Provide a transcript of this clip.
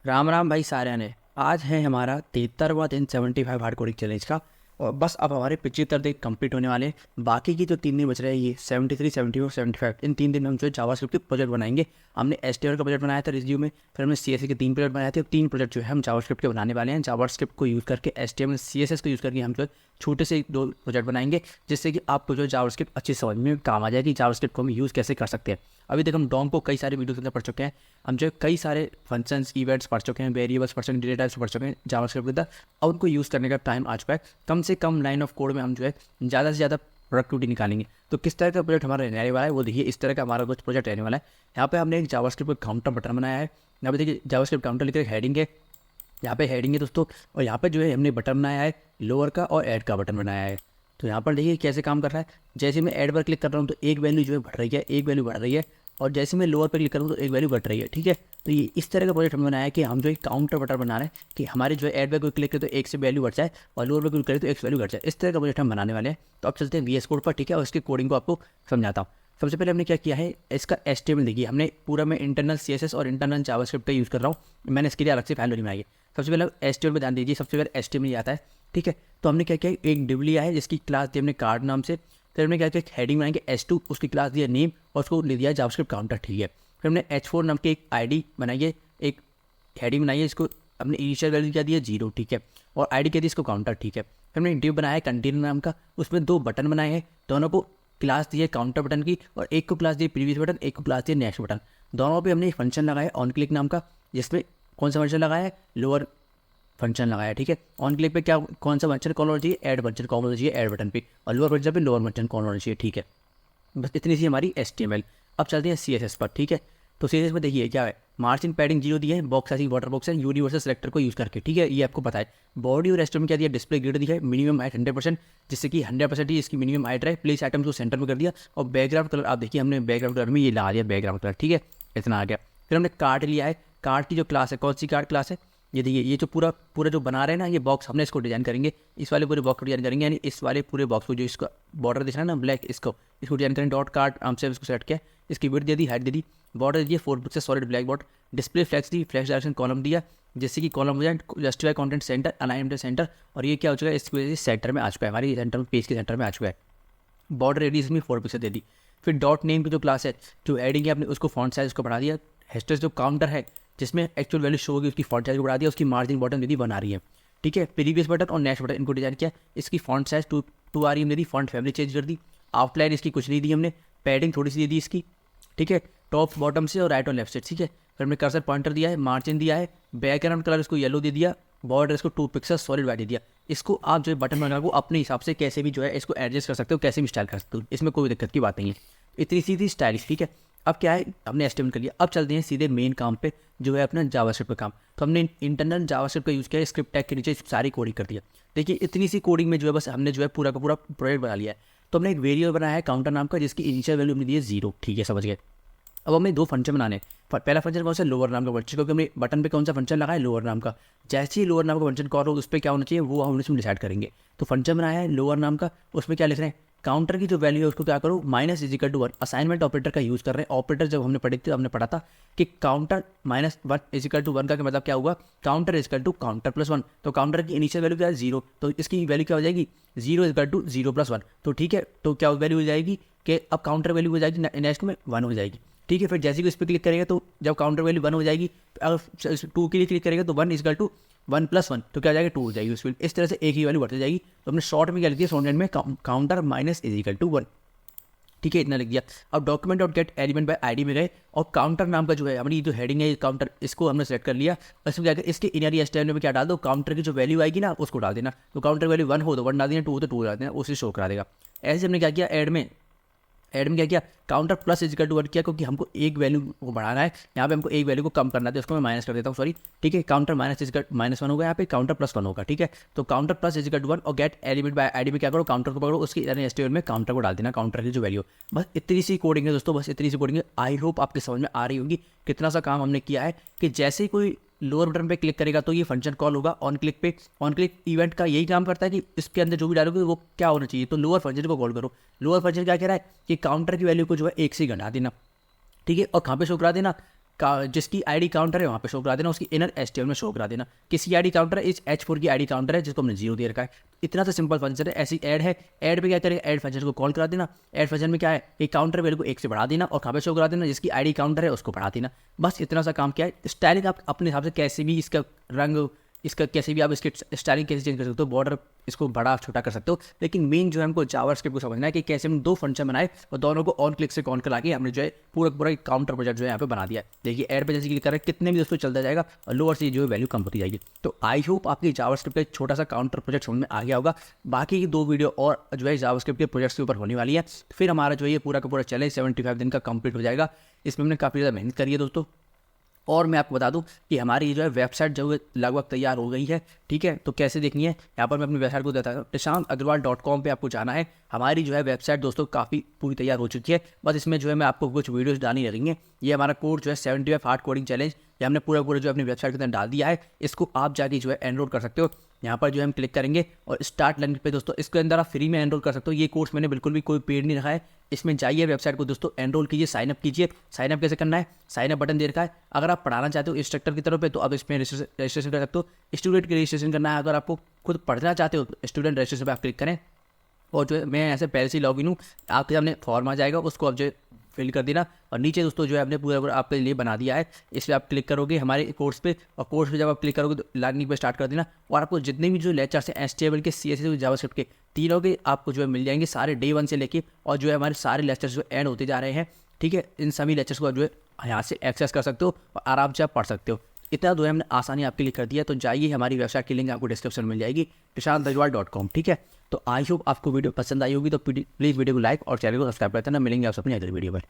राम राम भाई साਰਿਆਂ ने। आज है हमारा 73वां दिन 75 हार्ड कोडिंग चैलेंज का। और बस अब हमारे 75 दिन कंप्लीट होने वाले हैं। बाकी की जो 3 दिन बच रहे हैं, ये 73, 74, 75, इन 3 दिन में हम जो है जावास्क्रिप्ट के प्रोजेक्ट बनाएंगे। हमने एचटीएमएल का प्रोजेक्ट बनाया था रिज्यूम में, फिर हमने सीएसएस के 3 प्रोजेक्ट बनाए थे। 3 प्रोजेक्ट जो है हम जावास्क्रिप्ट के बनाने वाले हैं। जावास्क्रिप्ट को यूज़ करके एचटीएमएल सीएसएस को यूज़ करके हम जो है छोटे से 2 प्रोजेक्ट बनाएंगे, जिससे कि आपको जो है जावास्क्रिप्ट अच्छी समझ में काम आ जाएगी, जावास्क्रिप्ट को हम यूज़ कैसे कर सकते हैं। अभी तक हम डॉम को कई सारे वीडियो के अंदर पढ़ चुके हैं। हम जो है कई सारे फंक्शंस, इवेंट्स पढ़ चुके हैं, वेरिएबल्स पढ़ चुके हैं, डेटा टाइप्स पढ़ चुके हैं जावास्क्रिप्ट के अंदर। और उनको यूज़ करने का टाइम आ चुका है। कम से कम लाइन ऑफ कोड में हम जो है ज़्यादा से ज़्यादा प्रोडक्टिविटी निकालेंगे। तो किस तरह का प्रोजेक्ट हमारा रहने वाला है वो देखिए। इस तरह का हमारा कुछ प्रोजेक्ट रहने वाला है। यहाँ पे हमने एक जावास्क्रिप्ट का काउंटर बटन बनाया है। यहाँ पे देखिए जावास्क्रिप्ट काउंटर लिखकर एक हेडिंग है, यहाँ पे हेडिंग है दोस्तों। और यहाँ पे जो है हमने बटन बनाया है लोअर का और ऐड का बटन बनाया है। तो यहाँ पर देखिए कैसे काम कर रहा है। जैसे मैं ऐड पर क्लिक कर रहा हूँ तो एक वैल्यू जो है बढ़ रही है, एक वैल्यू बढ़ रही है। और जैसे मैं लोअर पर क्लिक करूँ तो एक वैल्यू घट रही है। ठीक है, तो ये इस तरह का प्रोजेक्ट हमने बनाया है कि हम जो एक काउंटर बटन बना रहे हैं कि हमारे जो है ऐड पर कोई क्लिक करे तो एक से वैल्यू बढ़ जाए और लोअर पर क्लिक करे तो एक से वैल्यू घट जाए। इस तरह का प्रोजेक्ट हम बनाने वाले हैं। तो अब चलते हैं वीएस कोड पर। ठीक है, और इसकी कोडिंग को आपको समझाता हूँ। सबसे पहले हमने क्या किया है, इसका एचटीएमएल देखिए। हमने पूरा मैं इंटरनल सीएसएस और इंटरनल जावास्क्रिप्ट का यूज़ कर रहा हूँ। मैंने इसके लिए अलग से फाइल नहीं बनाई है। सबसे पहले एचटीएमएल में ध्यान दीजिए। सबसे पहले एचटीएमएल आता है। ठीक है, तो हमने क्या किया, एक डिव लिया है जिसकी क्लास दी हमने कार्ड नाम से। फिर हमने क्या किया, एक हेडिंग बनाएंगे S2, उसकी क्लास दिया नेम और उसको ले दिया जावास्क्रिप्ट काउंटर। ठीक है, फिर हमने H4 नाम की एक आईडी बनाइए, एक हेडिंग बनाइए, इसको हमने इनिशियल वैल्यू क्या दिया 0। ठीक है, और आईडी क्या दी इसको काउंटर। ठीक है, फिर हमने डिव बनाया है कंटेनर नाम का, उसमें 2 बटन बनाए हैं। दोनों को क्लास दी है काउंटर बटन की, और एक को क्लास दी प्रीवियस बटन, एक को क्लास दी नेक्स्ट बटन। दोनों पे हमने एक फंक्शन लगाया है ऑन क्लिक नाम का, जिसमें कौन सा फंक्शन लगाया है, लोअर फंक्शन लगाया। ठीक है, ऑन क्लिक पे क्या कौन सा फंक्शन कॉल होना चाहिए, ऐड फंक्शन कॉल होना चाहिए ऐड बटन पे, और लोअर फंक्शन पे लोअर फंक्शन कॉल होना चाहिए। ठीक है, बस इतनी सी हमारी एचटीएमएल। अब चलते हैं सीएसएस पर। ठीक है, तो सीएसएस में देखिए क्या है, मार्जिन पैडिंग 0 दिया है, बॉक्स साइज वाटर बॉक्स है, यूनिवर्सल सेलेक्टर को यूज़ करके। ठीक है, ये आपको पता है। बॉडी और रेस्ट में क्या दिया, डिस्प्ले ग्रिड दिया है, मिनिमम हाइट 100%, जिससे कि 100% ही इसकी मिनिमम हाइट रहे। प्लेस आइटम को सेंटर में कर दिया, और बैकग्राउंड कलर आप देखिए हमने बैकग्राउंड कलर में ये ला दिया बैकग्राउंड कलर। ठीक है, इतना आ गया। फिर हमने कार्ड लिया है। कार्ड की जो क्लास है, कौन सी कार्ड क्लास है, ये देखिए। ये जो पूरा पूरा जो बना रहे हैं ना, ये बॉक्स हमने इसको डिजाइन करेंगे। इस वाले पूरे बॉक्स को डिजाइन करेंगे, यानी इस वाले पूरे बॉक्स को जो इसका बॉर्डर दिख रहा है ना ब्लैक, इसको डिजाइन करेंगे। डॉट कार्ड आम से इसको सेट किया, इसकी विड्थ दे दी, हाइट दे दी, बॉर्डर दिए 4 pixel solid black border, display flex दी, फ्लैक्स डायरेक्शन कॉलम दिया, जिससे कि कॉलम हो जाए justify content center, alignment center. और ये क्या हो चुका है, इसकी वजह से सेंटर में आ चुका है, हमारी सेंटर पेज के सेंटर में आ चुका है। बॉर्डर रेडियस में 4 पिक्सल दे दी। फिर डॉट नेम की जो क्लास है, जो एडिंग है, आपने उसको फॉन्ट साइज को बढ़ा दिया। हैशटैग जो काउंटर है, जिसमें एक्चुअल वैल्यू शो होगी, उसकी फॉन्ट साइज को बढ़ा दिया। उसकी मार्जिन बॉटम दे दी 1 आ रही है। ठीक है, प्रीवियस बटन और नेक्स्ट बटन इनको डिजाइन किया, इसकी फॉन्ट साइज 2 आ रही है हमने दी, फॉन्ट फैमिली चेंज कर दी। आउटलाइन इसकी कुछ नहीं दी हमने, पैडिंग थोड़ी सी दे दी इसकी। ठीक है, टॉप बॉटम से और राइट और लेफ्ट से। ठीक है, फिर हमने कर्सर पॉइंटर दिया है, मार्जिन दिया है, बैकग्राउंड कलर इसको येलो दे दिया, बॉर्डर इसको 2 पिक्सल सॉलिड वाइट दे दिया। इसको आप जो बटन बना को अपने हिसाब से कैसे भी जो है इसको एडजस्ट कर सकते हो, कैसे भी स्टाइल कर सकते हो, इसमें कोई दिक्कत की बात नहीं है। इतनी सीधी स्टाइलिश। ठीक है, अब क्या है, हमने एस्टिमेट कर लिया। अब चलते हैं सीधे मेन काम पे, जो है अपना जावास्क्रिप्ट का काम। तो हमने इंटरनल जावास्क्रिप्ट का यूज़ किया, स्क्रिप्ट टैग के नीचे सारी कोडिंग कर दिया। देखिए इतनी सी कोडिंग में जो है बस हमने जो है पूरा का पूरा प्रोजेक्ट बना लिया है। तो हमने एक वेरिएबल बनाया है काउंटर नाम का, जिसकी इनिशियल वैल्यू हमने दी है 0। ठीक है, समझ गए। अब हमें 2 फंक्शन बनाने हैं। पहला फंक्शन कौन सा, लोअर नाम का फंक्शन, क्योंकि हमने बटन पे कौन सा फंक्शन लगाया है, लोअर नाम का। जैसे ही लोअर नाम का फंक्शन कॉल हो, उस पर क्या होना चाहिए वो हम इसमें डिसाइड करेंगे। तो फंक्शन बनाया है लोअर नाम का, उसमें क्या लिख रहे हैं, काउंटर की जो वैल्यू है उसको क्या करो, -1 असाइनमेंट ऑपरेटर का यूज़ कर रहे हैं। ऑपरेटर जब हमने पढ़े थे, हमने पढ़ा था कि काउंटर -1 का मतलब क्या हुआ, काउंटर काउंटर +1। तो काउंटर की इनिशियल वैल्यू क्या है 0, तो इसकी वैल्यू क्या हो जाएगी 0 + 1। तो ठीक है, तो क्या वैल्यू हो जाएगी कि अब काउंटर वैल्यू हो जाएगी नेक्स्ट में 1 हो जाएगी। ठीक है, फिर जैसे कि इस पर क्लिक करेगा तो जब काउंटर वैल्यू 1 हो जाएगी, अगर 2 के लिए क्लिक करेगा तो 1 = 1 + 1, तो क्या हो जाएगा 2 हो जाएगी। उसमें इस तरह से एक ही वैल्यू बढ़ती जाएगी। तो हमने शॉर्ट में क्या लिख दिया, शॉर्ट में काउंटर -1। ठीक है, इतना लिख दिया। अब डॉक्यूमेंट और गेट एलिमेंट बाय आईडी में गए, और काउंटर नाम का जो है हमारी जो हेडिंग है काउंटर, इसको हमने सेलेक्ट कर लिया। और इसमें क्या इसके इनरी एचटीएमएल में क्या डाल दो, काउंटर की जो वैल्यू आएगी ना उसको डाल देना। तो काउंटर वैल्यू 1 हो तो 1 डाल देना, 2 हो तो 2 डाल देना, उसे शो करा देगा। ऐसे हमने क्या किया, ऐड में क्या किया, काउंटर +1 किया, क्योंकि हमको एक वैल्यू को बढ़ाना है। यहाँ पे हमको एक वैल्यू को कम करना है, तो उसको मैं माइनस कर देता हूँ, सॉरी। ठीक है, काउंटर -1 होगा, यहाँ पे काउंटर +1 होगा। ठीक है, तो काउंटर +1 और गेट एलिमेंट बाय आईडी में क्या करो, काउंटर को पकड़ो, उसकी एचटीएमएल में काउंटर को डाल देना, काउंटर की जो वैल्यू। बस इतनी सी कोडिंग है दोस्तों, बस इतनी सी कोडिंग है। आई होप आपके समझ में आ रही होगी कितना सा काम हमने किया है। कि जैसे ही कोई लोअर बटन पे क्लिक करेगा तो ये फंक्शन कॉल होगा ऑन क्लिक पे। ऑन क्लिक इवेंट का यही काम करता है कि इसके अंदर जो भी डालोगे वो क्या होना चाहिए, तो लोअर फंक्शन को कॉल करो। लोअर फंक्शन क्या कह रहा है कि काउंटर की वैल्यू को जो है 1 से घटा देना। ठीक है, और कहाँ पे शो करा देना, जिसकी आईडी काउंटर है वहाँ पे शो करा देना, उसकी इनर HTML में शो करा देना। किसी आईडी काउंटर है, इस H4 की आईडी काउंटर है जिसको हमने 0 दे रखा है। इतना सा सिंपल फंक्शन है। ऐसी ऐड है, ऐड पे क्या करेगा, ऐड फंक्शन को कॉल करा देना। ऐड फंक्शन में क्या है, एक काउंटर वैल्यू को 1 से बढ़ा देना और कहाँ पे शो करा देना, जिसकी आईडी काउंटर है उसको बढ़ा देना। बस इतना सा काम किया है। स्टाइलिंग आप अपने हिसाब से कैसे भी इसका रंग, इसका कैसे भी आप इसकी स्टाइलिंग कैसे चेंज कर सकते हो, बॉर्डर इसको बड़ा छोटा कर सकते हो। लेकिन मेन जो है हमको जावास्क्रिप्ट को समझना है कि कैसे हम 2 फंक्शन बनाए और दोनों को ऑन क्लिक से ऑन करा के हमने जो है पूरा एक काउंटर प्रोजेक्ट जो है यहाँ पे बना दिया है। देखिए ऐड पे जैसे क्लिक करें कितने भी दोस्तों चलता जाएगा और लोअर से जो है वैल्यू कम होती जाएगी। तो आई होप आपकी जावास्क्रिप्ट का एक छोटा सा काउंटर प्रोजेक्ट समझ में आ गया होगा। बाकी की 2 वीडियो और जो है जावास्क्रिप्ट के प्रोजेक्ट्स के ऊपर होने वाली है। फिर हमारा जो है ये पूरा का पूरा चैलेंज 75 दिन का कंप्लीट हो जाएगा। इसमें हमने काफ़ी ज़्यादा मेहनत करी है दोस्तों। और मैं आपको बता दूं कि हमारी जो है वेबसाइट जो है लगभग तैयार हो गई है। ठीक है, तो कैसे देखनी है यहाँ पर मैं अपनी वेबसाइट को देता हूँ। prashantagarwal.com पे आपको जाना है। हमारी जो है वेबसाइट दोस्तों काफ़ी पूरी तैयार हो चुकी है। बस इसमें जो है मैं आपको कुछ वीडियोस डालनी रहेंगे। ये हमारा कोर्स जो है 75 हार्ड कोडिंग चैलेंज, ये हमने पूरा जो अपनी वेबसाइट के अंदर डाल दिया है। इसको आप जाके जो है एनरोल कर सकते हो। यहाँ पर जो है हम क्लिक करेंगे और स्टार्ट लर्निंग पे दोस्तों इसके अंदर आप फ्री में एनरोल कर सकते हो। ये कोर्स मैंने बिल्कुल भी कोई पेड नहीं रखा है। इसमें जाइए वेबसाइट को दोस्तों एनरोल कीजिए, साइनअप कीजिए। साइनअप कैसे करना है, साइनअप बटन दे रखा है। अगर आप पढ़ाना चाहते हो इंस्ट्रक्टर की तरफ पे तो आप इसमें रजिस्ट्रेशन कर सकते हो। स्टूडेंट के रजिस्ट्रेशन करना है। अगर आपको खुद पढ़ना चाहते हो स्टूडेंट रजिस्ट्रेशन पर आप क्लिक करें और जो है मैं ऐसे पहले से लॉगिन हूँ, आपके सामने फॉर्म आ जाएगा, उसको आप जो है फिल कर देना। और नीचे दोस्तों जो है हमने पूरा आपके लिए बना दिया है। इसलिए आप क्लिक करोगे हमारे कोर्स पे और कोर्स पे जब आप क्लिक करोगे तो लर्निंग पे स्टार्ट कर देना। और आपको जितने भी जो लेक्चर्स हैं HTML के, CSS जावास्क्रिप्ट के, तीनों के आपको जो है मिल जाएंगे सारे डे 1 से लेके। और जो है हमारे सारे लेक्चर्स जो ऐड होते जा रहे हैं। ठीक है, इन सभी लेक्चर्स को जो है यहाँ से एक्सेस कर सकते हो और आराम से आप पढ़ सकते हो। इतना जो है हमने आसानी आपके लिए कर दिया। तो जाइए, हमारी वेबसाइट की लिंक आपको डिस्क्रिप्शन में मिल जाएगी, prashantagarwal.com। ठीक है, तो आई होप आपको वीडियो पसंद आई होगी। तो प्लीज़ वीडियो को लाइक और चैनल को सब्सक्राइब करते हैं। मिलेंगे आप अपनी अगली वीडियो पर।